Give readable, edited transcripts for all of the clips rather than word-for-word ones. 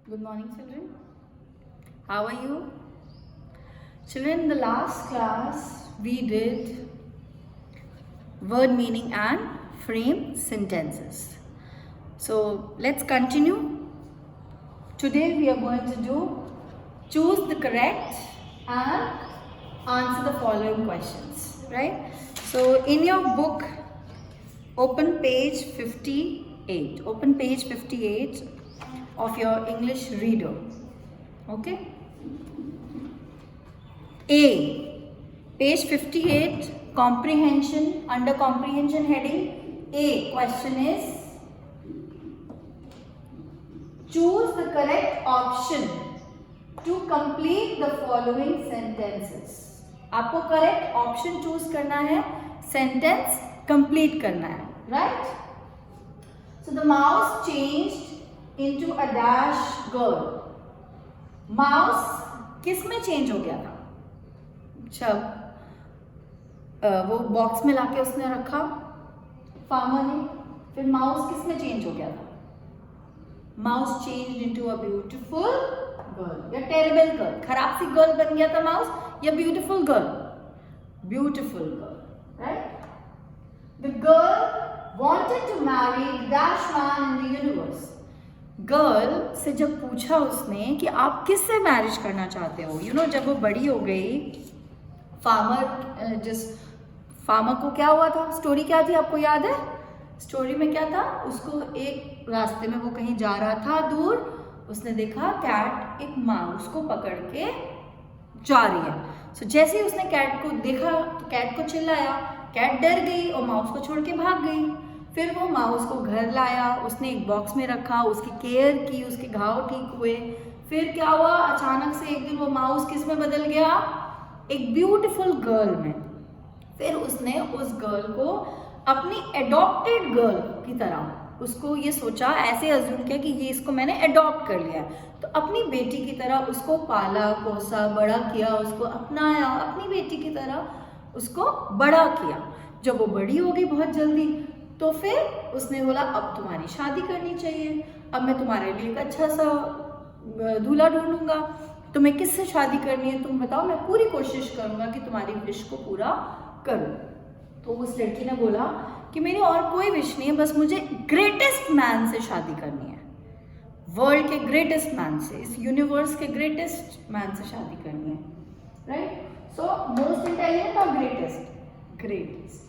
Good morning, children. How are you? Children, in the last class we did word meaning and frame sentences. So let's continue. Today we are going to do choose the correct and answer the following questions, right? So in your book, open page 58. Open page 58 of your English reader. Okay? A. Page 58, comprehension. Under comprehension heading, A. Question is, choose the correct option to complete the following sentences. आपको correct option choose करना है, sentence complete करना है, right? So the mouse changed into a dash girl. Mouse किस में change हो गया था? जब वो बॉक्स में लाके उसने रखा फार्मर ने, फिर माउस किस में चेंज हो गया था? Mouse change into a beautiful girl या टेरिबल गर्ल? खराब सी गर्ल बन गया था माउस या beautiful girl? Beautiful girl, right? The girl wanted to marry the dash man in the universe. Girl से जब पूछा उसने कि आप किससे मैरिज करना चाहते हो, जब वो बड़ी हो गई, फार्मर को क्या हुआ था? स्टोरी क्या थी, आपको याद है? स्टोरी में क्या था? उसको एक रास्ते में वो कहीं जा रहा था दूर, उसने देखा कैट एक माउस को पकड़ के जा रही है. सो जैसे ही उसने कैट को देखा तो कैट को चिल्लाया, कैट डर गई और माउस को छोड़ के भाग गई. फिर वो माउस को घर लाया, उसने एक बॉक्स में रखा, उसकी केयर की, उसके घाव ठीक हुए. फिर क्या हुआ? अचानक से एक दिन वो माउस किस में बदल गया? एक ब्यूटीफुल गर्ल में. फिर उसने उस गर्ल को अपनी एडॉप्टेड गर्ल की तरह, उसको ये सोचा, ऐसे अज्यूम किया कि ये इसको मैंने एडॉप्ट कर लिया है, तो अपनी बेटी की तरह उसको पाला पोसा बड़ा किया, उसको अपनाया, अपनी बेटी की तरह उसको बड़ा किया. जब वो बड़ी हो गई बहुत जल्दी, तो फिर उसने बोला अब तुम्हारी शादी करनी चाहिए, अब मैं तुम्हारे लिए एक अच्छा सा दूल्हा ढूंढूंगा, तुम्हें किससे शादी करनी है तुम बताओ, मैं पूरी कोशिश करूंगा कि तुम्हारी विश को पूरा करूं. तो उस लड़की ने बोला कि मेरी और कोई विश नहीं है, बस मुझे ग्रेटेस्ट मैन से शादी करनी है, वर्ल्ड के ग्रेटेस्ट मैन से, इस यूनिवर्स के ग्रेटेस्ट मैन से शादी करनी है, राइट? सो मोस्ट इंटेलिजेंट और ग्रेटेस्ट.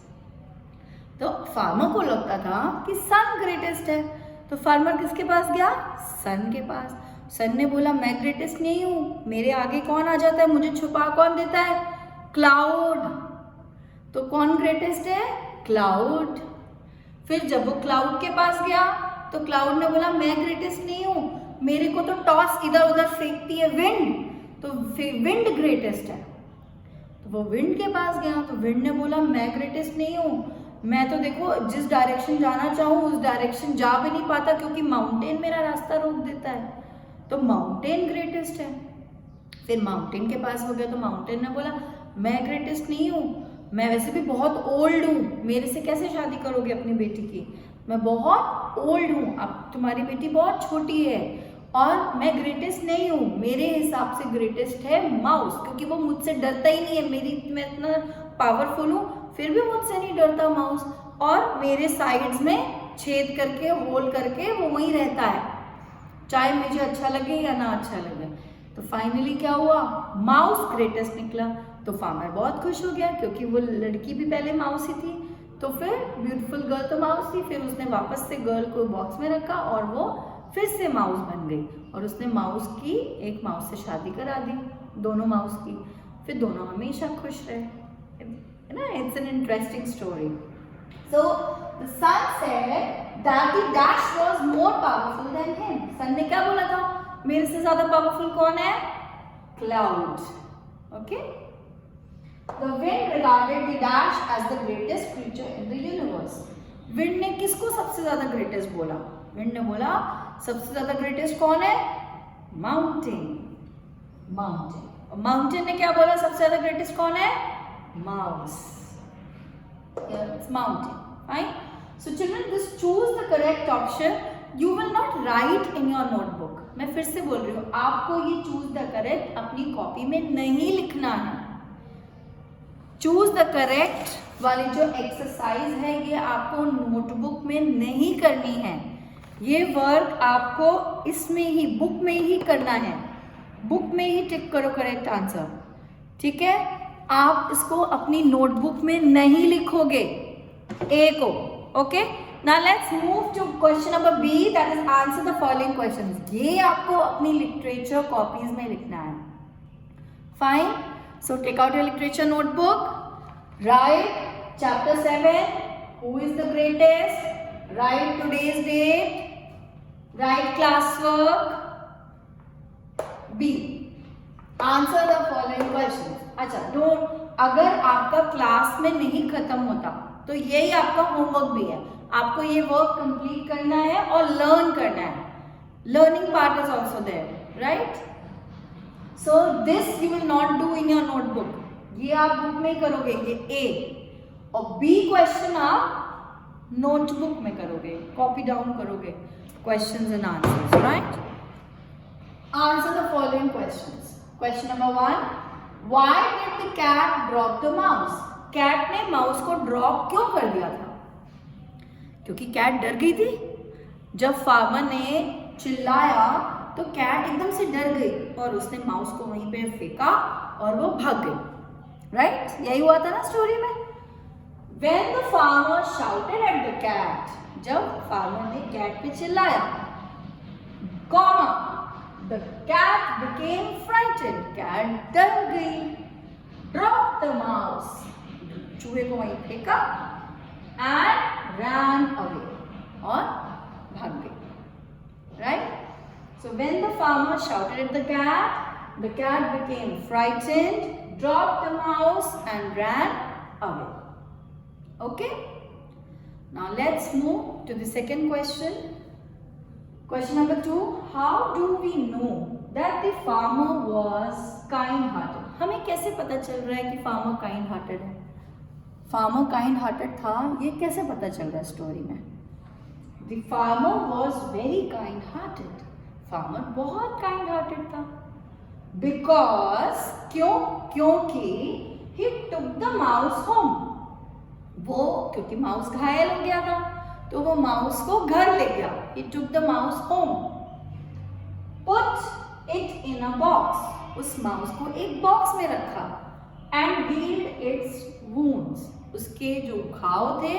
तो फार्मर को लगता था कि सन ग्रेटेस्ट है, तो फार्मर किसके पास गया? सन के पास. सन ने बोला मैं ग्रेटेस्ट नहीं हूं, मेरे आगे कौन आ जाता है, मुझे छुपा कौन देता है? क्लाउड. तो कौन ग्रेटेस्ट है? क्लाउड. फिर जब वो क्लाउड के पास गया तो क्लाउड ने बोला मैं ग्रेटेस्ट नहीं हूं, मेरे को तो टॉस इधर उधर फेंकती है विंड, तो विंड ग्रेटेस्ट है. तो वो विंड के पास गया तो विंड ने बोला मैं ग्रेटेस्ट नहीं हूं, मैं तो देखो जिस डायरेक्शन जाना चाहूँ उस डायरेक्शन जा भी नहीं पाता क्योंकि माउंटेन मेरा रास्ता रोक देता है, तो माउंटेन ग्रेटेस्ट है. फिर माउंटेन के पास हो गया तो माउंटेन ने बोला मैं ग्रेटेस्ट नहीं हूँ, मैं वैसे भी बहुत ओल्ड हूँ, मेरे से कैसे शादी करोगे अपनी बेटी की, मैं बहुत ओल्ड हूँ, अब तुम्हारी बेटी बहुत छोटी है, और मैं ग्रेटेस्ट नहीं हूँ, मेरे हिसाब से ग्रेटेस्ट है माउस, क्योंकि वो मुझसे डरता ही नहीं है, मैं इतना पावरफुल हूँ फिर भी मुझसे नहीं डरता माउस, और मेरे साइड्स में छेद करके होल करके वो वहीं रहता है, चाहे मुझे अच्छा लगे या ना अच्छा लगे. तो फाइनली क्या हुआ? माउस ग्रेटेस्ट निकला. तो फार्मर बहुत खुश हो गया क्योंकि वो लड़की भी पहले माउस ही थी, तो फिर ब्यूटीफुल गर्ल तो माउस थी, फिर उसने वापस से गर्ल को बॉक्स में रखा और वो फिर से माउस बन गई, और उसने माउस की एक माउस से शादी करा दी, दोनों माउस की. फिर दोनों हमेशा खुश रहे. It's an interesting story. So the sun said that the dash was more powerful than him. Sun ने क्या बोला था? मेरे से ज्यादा पावरफुल कौन है? Cloud. Okay? The wind regarded the dash as the greatest creature in the universe. Wind ने किसको सबसे ज्यादा greatest बोला? Wind ने बोला सबसे ज्यादा greatest कौन है? Mountain. Mountain ने क्या बोला सबसे ज्यादा greatest कौन है? Mouse. Here it's mountain. Fine. So children, just choose the correct option you will not right in your notebook. मैं फिर से बोल रही हूँ, आपको ये चूज द करेक्ट अपनी कॉपी में नहीं लिखना है। चूज द करेक्ट वाली जो एक्सरसाइज है ये आपको नोटबुक में नहीं करनी है। ये वर्क आपको इसमें ही बुक में ही करना है। बुक में ही टिक करो करेक्ट आंसर, ठीक है। आप इसको अपनी नोटबुक में नहीं लिखोगे ए को, okay. Now let's move to question number B, that is answer the following questions. ये आपको अपनी लिटरेचर कॉपीज में लिखना है। Fine, so take out your literature notebook, write chapter 7, who is the greatest, write today's date, write class work. B, answer the following question. अच्छा, अगर आपका class में नहीं खत्म होता तो यही आपका होमवर्क भी है। आपको ये वर्क कंप्लीट करना है और लर्न करना है। Learning part is also there, right. So this you will not do in your notebook, ये आप बुक में करोगे, ये ए। और बी क्वेश्चन आप नोटबुक में करोगे, कॉपी डाउन करोगे questions and answers, right. Answer the following questions. Question number 1. Why did the cat drop the mouse? Cat ने माउस को ड्रॉप क्यों कर दिया था? क्योंकि कैट डर गई थी। जब फार्मर ने चिल्लाया तो कैट एकदम से डर गई और उसने माउस को वहीं पे फेंका और वो भाग गई, राइट। यही हुआ था ना स्टोरी में। When the farmer shouted at the cat, जब फार्मर ने कैट पे चिल्लाया, comma, the cat became frightened, cat डर गई, drop the mouse, चूहे को वहीं फेंका, and ran away, और भाग गई, right? So when the farmer shouted at the cat became frightened, dropped the mouse and ran away. Okay? Now let's move to the second question. Question number 2. How do we know that the farmer was kind-hearted? हमें कैसे पता चल रहा है कि farmer kind-hearted है? Farmer kind-hearted था, ये कैसे पता चल रहा है स्टोरी में? The farmer was very kind-hearted. Farmer बहुत काइंड-हार्टेड था। Because क्योंकि he took the mouse home. क्योंकि माउस घायल हो गया था तो वो माउस को घर ले गया। He took the mouse home. Put it in a box. उस माउस को एक बॉक्स में रखा। And healed its wounds. उसके जो घाव थे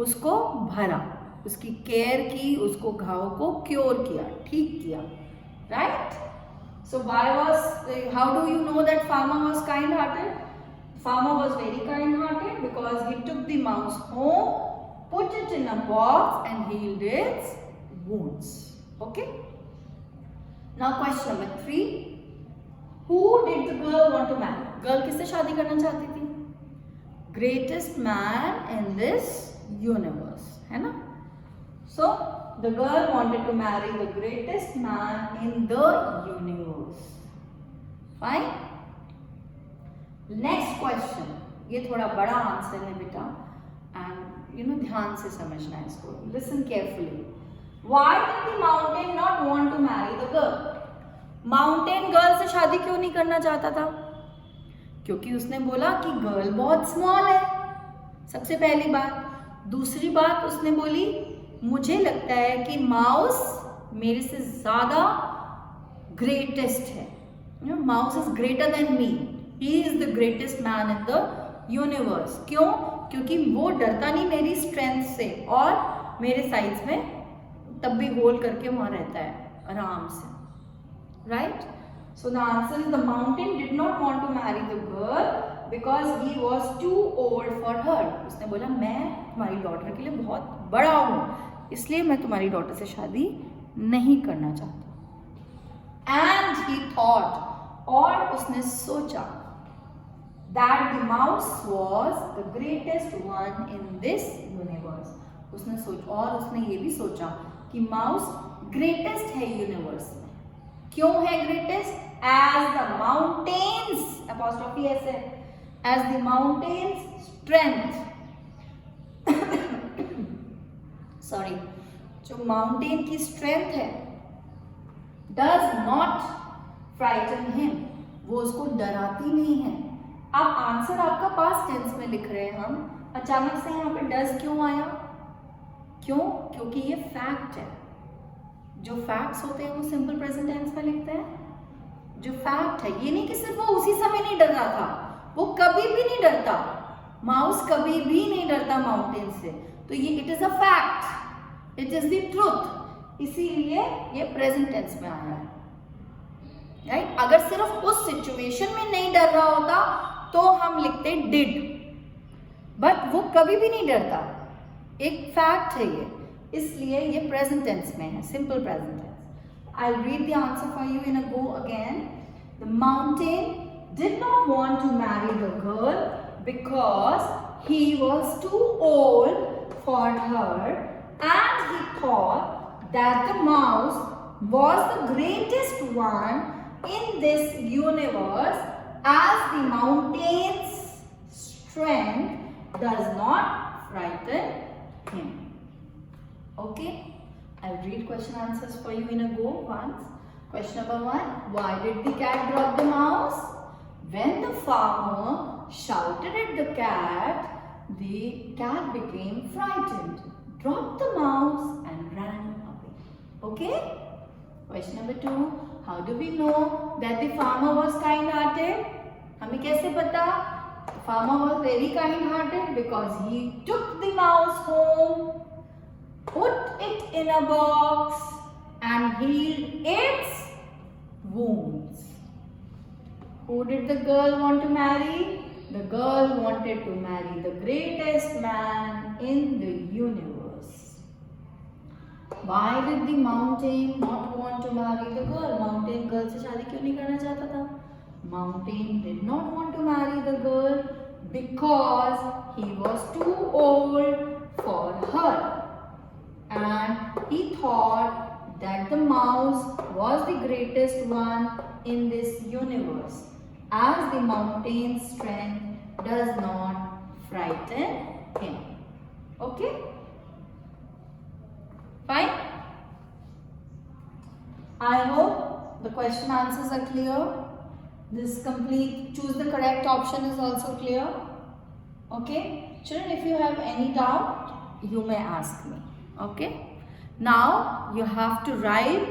उसको भरा, उसकी केयर की, उसको घाव को क्योर किया, ठीक किया, right? So how do you know that farmer was kind-hearted? Farmer was very kind-hearted because he took the mouse home, put it in a box and healed its wounds. Okay? Now question number 3. Who did the girl want to marry? Girl किससे शादी करना चाहती थी? Greatest man in this universe, है ना? So the girl wanted to marry the greatest man in the universe. Fine? Next question. ये थोड़ा बड़ा आंसर है बेटा, and ध्यान से समझना है इसको. Listen carefully. Why did the mountain not want to marry the girl? Mountain girl से शादी क्यों नहीं करना चाहता था? क्योंकि उसने बोला कि गर्ल बहुत स्मॉल है, सबसे पहली बात। दूसरी बात उसने बोली, मुझे लगता है कि माउस मेरे से ज्यादा ग्रेटेस्ट है। Mouse is greater than me, he is the greatest man in the universe. क्यों? क्योंकि वो डरता नहीं मेरी स्ट्रेंथ से और मेरे साइज में तब भी होल्ड करके वहां रहता है आराम से, right? So the answer is the mountain did not want to marry the girl because he was too old for her. उसने बोला मैं तुम्हारी डॉटर के लिए बहुत बड़ा हूं, इसलिए मैं तुम्हारी डॉटर से शादी नहीं करना चाहता। एंड ही थॉट, और उसने सोचा, that the mouse was the greatest one in this universe. उसने और उसने ये भी सोचा कि माउस ग्रेटेस्ट है यूनिवर्स में। क्यों है greatest? As the mountains, apostrophe S है, as the mountains strength sorry, जो माउंटेन की स्ट्रेंथ है, डज नॉट फ्राइटन हिम, वो उसको डराती नहीं है। अब आंसर आपका पास्ट टेंस में लिख रहे हैं हम, अचानक से यहाँ पे डज क्यों आया? क्यों? क्योंकि ये फैक्ट है। जो फैक्ट्स होते हैं वो सिंपल प्रेजेंट टेंस में लिखते हैं। जो फैक्ट है, ये नहीं कि सिर्फ वो उसी समय नहीं डर रहा था, वो कभी भी नहीं डरता। माउस कभी भी नहीं डरता माउंटेन से, तो ये it is a fact, it is the truth, इसीलिए ये प्रेजेंट टेंस में आया है, राइट? अगर सिर्फ उस सिचुएशन में नहीं डर रहा होता तो हम लिखते डिड, बट वो कभी भी नहीं डरता, एक फैक्ट है ये, इसलिए ये प्रेजेंट टेंस में है, simple present tense. I read the answer for you in a go again. The mountain did not want to marry the girl because he was too old for her, and he thought that the mouse was the greatest one in this universe, as the mountain's strength does not frighten him. Okay, I'll read question answers for you in a go once. Question number 1, why did the cat drop the mouse? When the farmer shouted at the cat became frightened, dropped the mouse and ran away. Okay? Question number 2, how do we know that the farmer was kind-hearted? हमें कैसे पता? The farmer was very kind-hearted because he took the mouse home, put it in a box and healed its wounds. Who did the girl want to marry? The girl wanted to marry the greatest man in the universe. Why did the mountain not want to marry the girl? Mountain girl से शादी क्यों नहीं करना चाहता था? Mountain did not want to marry the girl because he was too old for her, and he thought that the mouse was the greatest one in this universe, as the mountain's strength does not frighten him. Okay? Fine? I hope the question answers are clear. This complete choose the correct option is also clear. Okay? Children, if you have any doubt, you may ask me. Okay? Now you have to write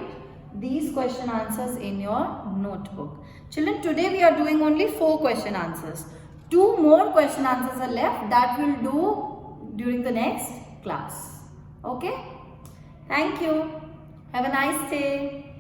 these question answers in your notebook. Children, today we are doing only 4 question answers. 2 more question answers are left that we'll do during the next class. Okay? Thank you. Have a nice day.